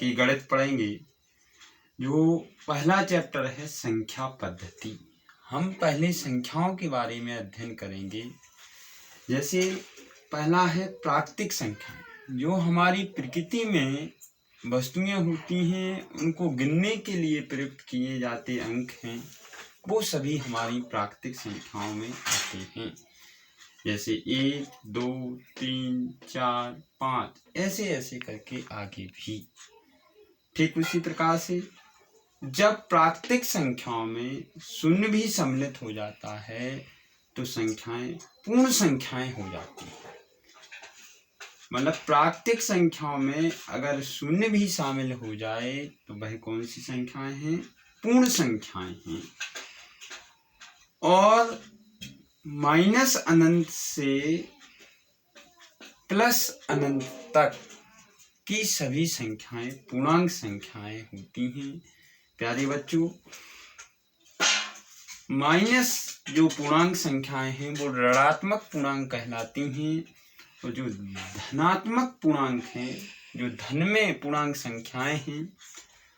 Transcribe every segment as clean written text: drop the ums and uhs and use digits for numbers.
कि गणित पढ़ेंगे। जो पहला चैप्टर है संख्या पद्धति, हम पहले संख्याओं के बारे में अध्ययन करेंगे। जैसे पहला है प्राकृतिक संख्या, जो हमारी प्रकृति में वस्तुएं होती हैं, उनको गिनने के लिए प्रयुक्त किए जाते अंक हैं, वो सभी हमारी प्राकृतिक संख्याओं में आते हैं। जैसे 1, 2, 3, 4, 5 ऐसे ऐसे करके आगे भी। ठीक उसी प्रकार से जब प्राकृतिक संख्याओं में शून्य भी सम्मिलित हो जाता है तो संख्याएं पूर्ण संख्याएं हो जाती हैं। मतलब प्राकृतिक संख्याओं में अगर शून्य भी शामिल हो जाए तो वह कौन सी संख्याएं हैं? पूर्ण संख्याएं हैं। और माइनस अनंत से प्लस अनंत तक की सभी संख्याएं पूर्णांक संख्याएं होती हैं। प्यारे बच्चों, माइनस जो पूर्णांक संख्याएं हैं वो ऋणात्मक पूर्णांक कहलाती हैं, और जो धनात्मक पूर्णांक हैं, जो धन में पूर्णांक संख्याएं हैं,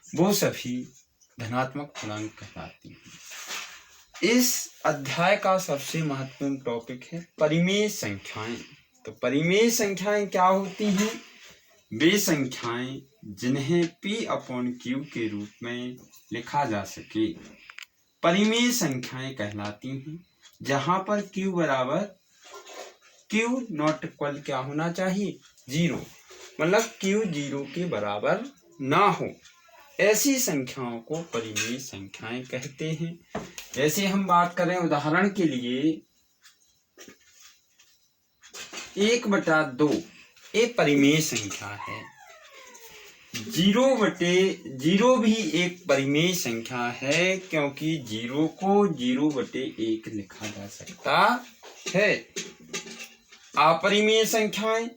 वो सभी धनात्मक पूर्णांक कहलाती हैं। इस अध्याय का सबसे महत्वपूर्ण टॉपिक है परिमेय संख्याएं। तो परिमेय संख्याएं क्या होती हैं? वे संख्याएं जिन्हें P/Q के रूप में लिखा जा सके, परिमेय संख्याएं कहलाती हैं। जहां पर Q बराबर Q नॉट इक्वल क्या होना चाहिए? 0, मतलब Q 0 के बराबर ना हो, ऐसी संख्याओं को परिमेय संख्याएं कहते हैं। जैसे हम बात करें उदाहरण के लिए 1/2 एक परिमेय संख्या है। 0/0 भी एक परिमेय संख्या है, क्योंकि 0 को 0/1 लिखा जा सकता है। अपरिमेय संख्याएं,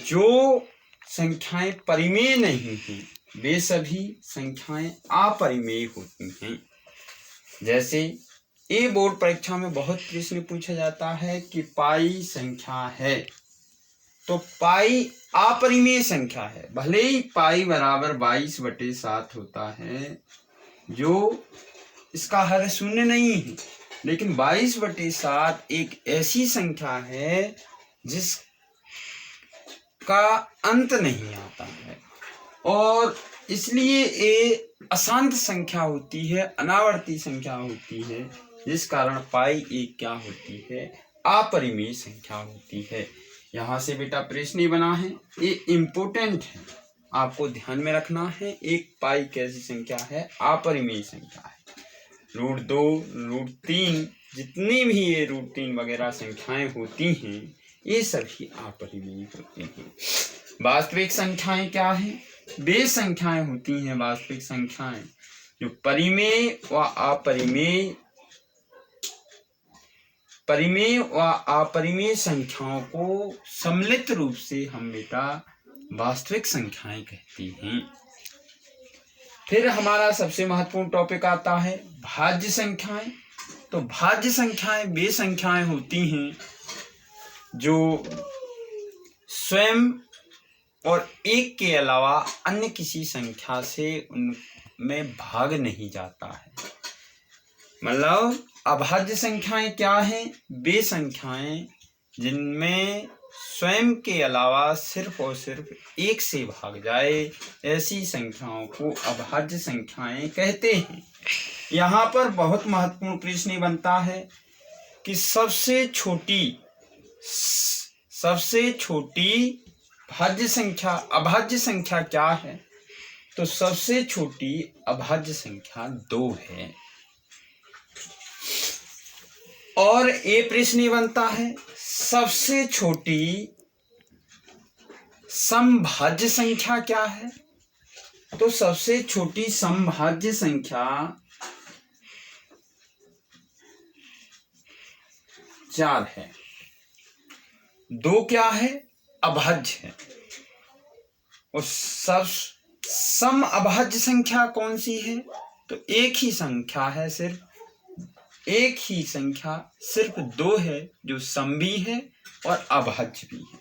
जो संख्याएं परिमेय नहीं हैं, वे सभी संख्याएं अपरिमेय होती हैं। जैसे ये बोर्ड परीक्षा में बहुत प्रश्न पूछा जाता है कि पाई संख्या है, तो पाई अपरिमेय संख्या है। भले ही पाई बराबर 22/7 होता है, जो इसका हर शून्य नहीं है, लेकिन 22/7 एक ऐसी संख्या है जिसका अंत नहीं आता है, और इसलिए ये अशांत संख्या होती है, अनावर्ती संख्या होती है, जिस कारण पाई एक क्या होती है? अपरिमेय संख्या होती है। यहाँ से बेटा प्रश्न ही बना है, ये इम्पोर्टेंट है, आपको ध्यान में रखना है। एक पाई कैसी संख्या है? अपरिमेय संख्या है। √2, √3 जितनी भी ये √3 वगैरह संख्याएं होती हैं, ये सभी अपरिमेय होती हैं। वास्तविक संख्याएं क्या हैं? वे संख्याएं होती हैं वास्तविक संख्याएं जो परिमेय व अपरिमेय संख्याओं को सम्मिलित रूप से हम बेटा वास्तविक संख्याएं कहते हैं। फिर हमारा सबसे महत्वपूर्ण टॉपिक आता है भाज्य संख्याएं। तो भाज्य संख्याएं वे संख्याएं होती हैं जो स्वयं और एक के अलावा अन्य किसी संख्या से उनमें भाग नहीं जाता है। मतलब अभाज्य संख्याएं क्या हैं? वे संख्याएं जिनमें स्वयं के अलावा सिर्फ और सिर्फ एक से भाग जाए, ऐसी संख्याओं को अभाज्य संख्याएं कहते हैं। यहाँ पर बहुत महत्वपूर्ण प्रश्न बनता है कि सबसे छोटी भाज्य संख्या अभाज्य संख्या क्या है? तो सबसे छोटी अभाज्य संख्या 2 है। और ये प्रश्न बनता है सबसे छोटी समभाज्य संख्या क्या है? तो सबसे छोटी समभाज्य संख्या 4 है। 2 क्या है? अभाज्य है। और सब सम अभाज्य संख्या कौन सी है? तो एक ही संख्या है, एक ही संख्या सिर्फ 2 है, जो सम भी है और अभाज्य भी है।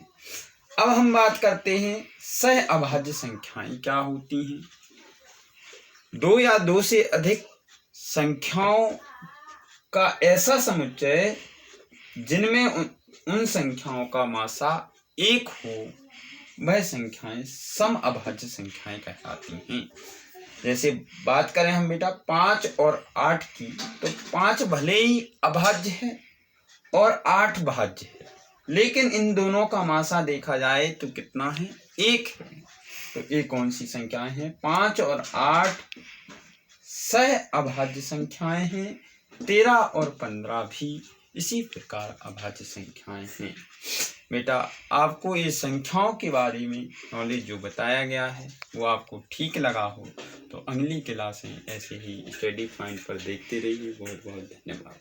अब हम बात करते हैं सह अभाज्य संख्याएं क्या होती हैं। दो या दो से अधिक संख्याओं का ऐसा समुच्चय जिनमें उन संख्याओं का मासा एक हो, वह संख्याएं सम अभाज्य संख्याएं कहलाती हैं। जैसे बात करें हम बेटा 5 और 8 की, तो 5 भले ही अभाज्य है और 8 भाज्य है, लेकिन इन दोनों का मासा देखा जाए तो कितना है, 1 है। तो ये कौन सी संख्याएं हैं, 5 और 8 सह अभाज्य संख्याएं हैं। 13 और 15 भी इसी प्रकार अभाज्य संख्याएं हैं। बेटा आपको ये संख्याओं के बारे में नॉलेज जो बताया गया है वो आपको ठीक लगा हो तो अगली क्लास में ऐसे ही स्टडी पॉइंट पर देखते रहिए। बहुत बहुत धन्यवाद।